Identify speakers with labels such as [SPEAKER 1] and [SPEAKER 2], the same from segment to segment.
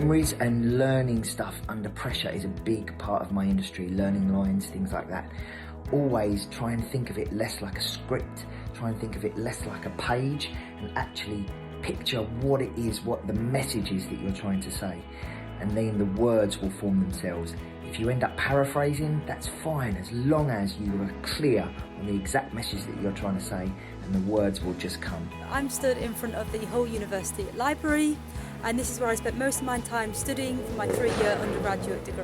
[SPEAKER 1] Memories and learning stuff under pressure is a big part of my industry, learning lines, things like that. Always try and think of it less like a script, try and think of it less like a page, and actually picture what it is, what the message is that you're trying to say. And then the words will form themselves. If you end up paraphrasing, that's fine, as long as you are clear on the exact message that you're trying to say, and the words will just come.
[SPEAKER 2] I'm stood in front of the Hull University Library, and this is where I spent most of my time studying for my 3-year undergraduate degree.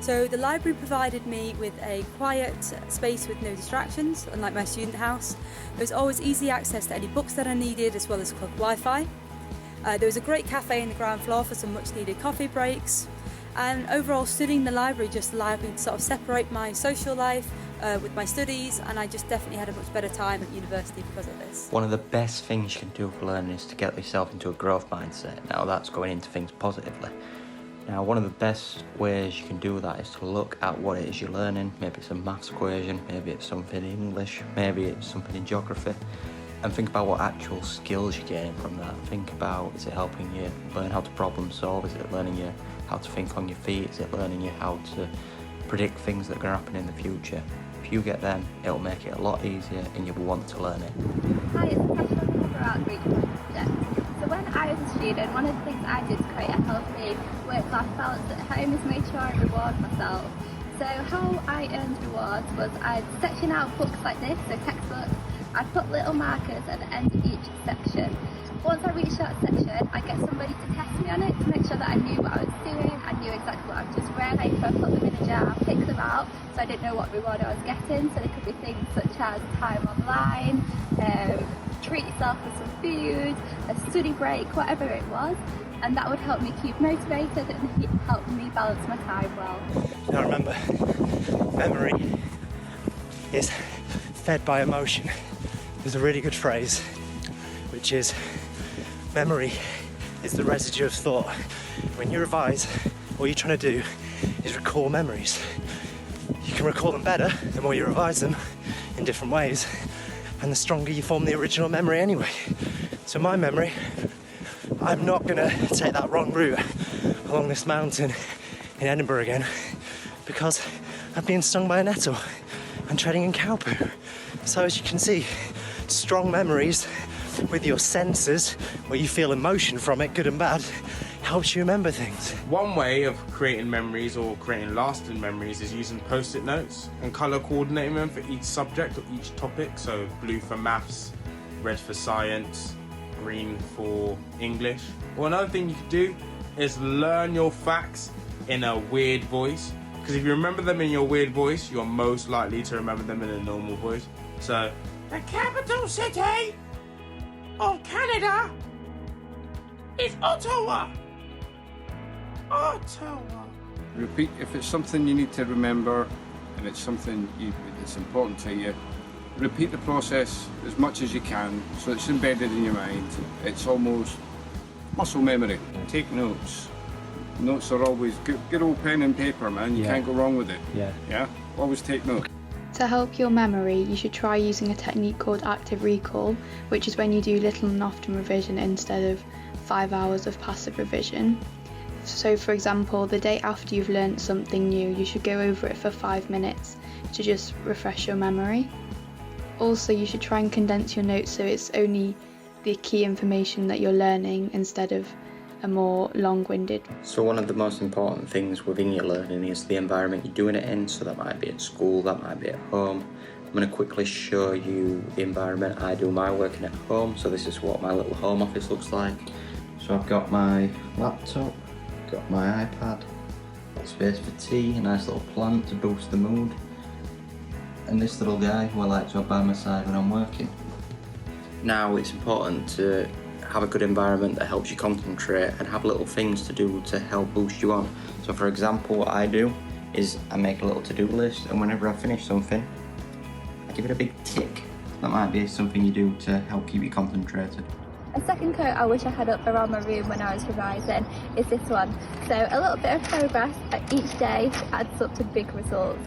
[SPEAKER 2] So the library provided me with a quiet space with no distractions, unlike my student house. There was always easy access to any books that I needed, as well as club Wi-Fi. There was a great cafe in the ground floor for some much needed coffee breaks. And overall, studying the library just allowed me to sort of separate my social life with my studies, and I just definitely had a much better time at university because of this.
[SPEAKER 3] One of the best things you can do for learning is to get yourself into a growth mindset. Now that's going into things positively. Now one of the best ways you can do that is to look at what it is you're learning. Maybe it's a maths equation, maybe it's something in English, maybe it's something in geography, and think about what actual skills you're gaining from that. Think about, is it helping you learn how to problem solve? Is it learning you how to think on your feet? Is it learning you how to predict things that are going to happen in the future? If you get them, it'll make it a lot easier and you'll want to learn it.
[SPEAKER 4] Hi, it's Natasha from Humber Outreach Programme. So when I was a student, one of the things I did to create a healthy work-life balance at home is make sure I reward myself. So how I earned rewards was I'd section out books like this, so textbooks. I'd put little markers at the end of each section. Once I reached that section, I'd get somebody to test me on it to make sure that I knew what I was doing, I knew exactly what I'd just read. I put them in a jar, pick them out, so I didn't know what reward I was getting. So there could be things such as time online, treat yourself with some food, a study break, whatever it was. And that would help me keep motivated and help me balance my time well.
[SPEAKER 5] Now remember, memory is fed by emotion. There's a really good phrase, which is, memory is the residue of thought. When you revise, all you're trying to do is recall memories. You can recall them better the more you revise them in different ways, and the stronger you form the original memory anyway. So my memory, I'm not gonna take that wrong route along this mountain in Edinburgh again, because I'm being stung by a nettle and treading in cow poo. So as you can see, strong memories with your senses, where you feel emotion from it, good and bad, helps you remember things.
[SPEAKER 6] One way of creating memories or creating lasting memories is using post-it notes and colour coordinating them for each subject or each topic. So blue for maths, red for science, green for English. Or another thing you could do is learn your facts in a weird voice, because if you remember them in your weird voice, you're most likely to remember them in a normal voice. So, the capital city of Canada is Ottawa. Ottawa.
[SPEAKER 7] Repeat, if it's something you need to remember and it's something that's important to you, repeat the process as much as you can so it's embedded in your mind. It's almost muscle memory. Take notes. Notes are always good old pen and paper, man. You can't go wrong with it. Yeah? Always take notes.
[SPEAKER 8] To help your memory, you should try using a technique called active recall, which is when you do little and often revision instead of 5 hours of passive revision. So for example, the day after you've learnt something new, you should go over it for 5 minutes to just refresh your memory. Also, you should try and condense your notes so it's only the key information that you're learning instead of a more long-winded.
[SPEAKER 3] So one of the most important things within your learning is the environment you're doing it in. So that might be at school, that might be at home. I'm going to quickly show you the environment I do my working at home. So this is what my little home office looks like. So I've got my laptop, got my iPad, got space for tea, a nice little plant to boost the mood, and this little guy who I like to have by my side when I'm working. Now it's important to have a good environment that helps you concentrate and have little things to do to help boost you on. So for example, what I do is I make a little to-do list, and whenever I finish something, I give it a big tick. That might be something you do to help keep you concentrated.
[SPEAKER 4] A second quote I wish I had up around my room when I was revising is this one. So a little bit of progress each day adds up to big results.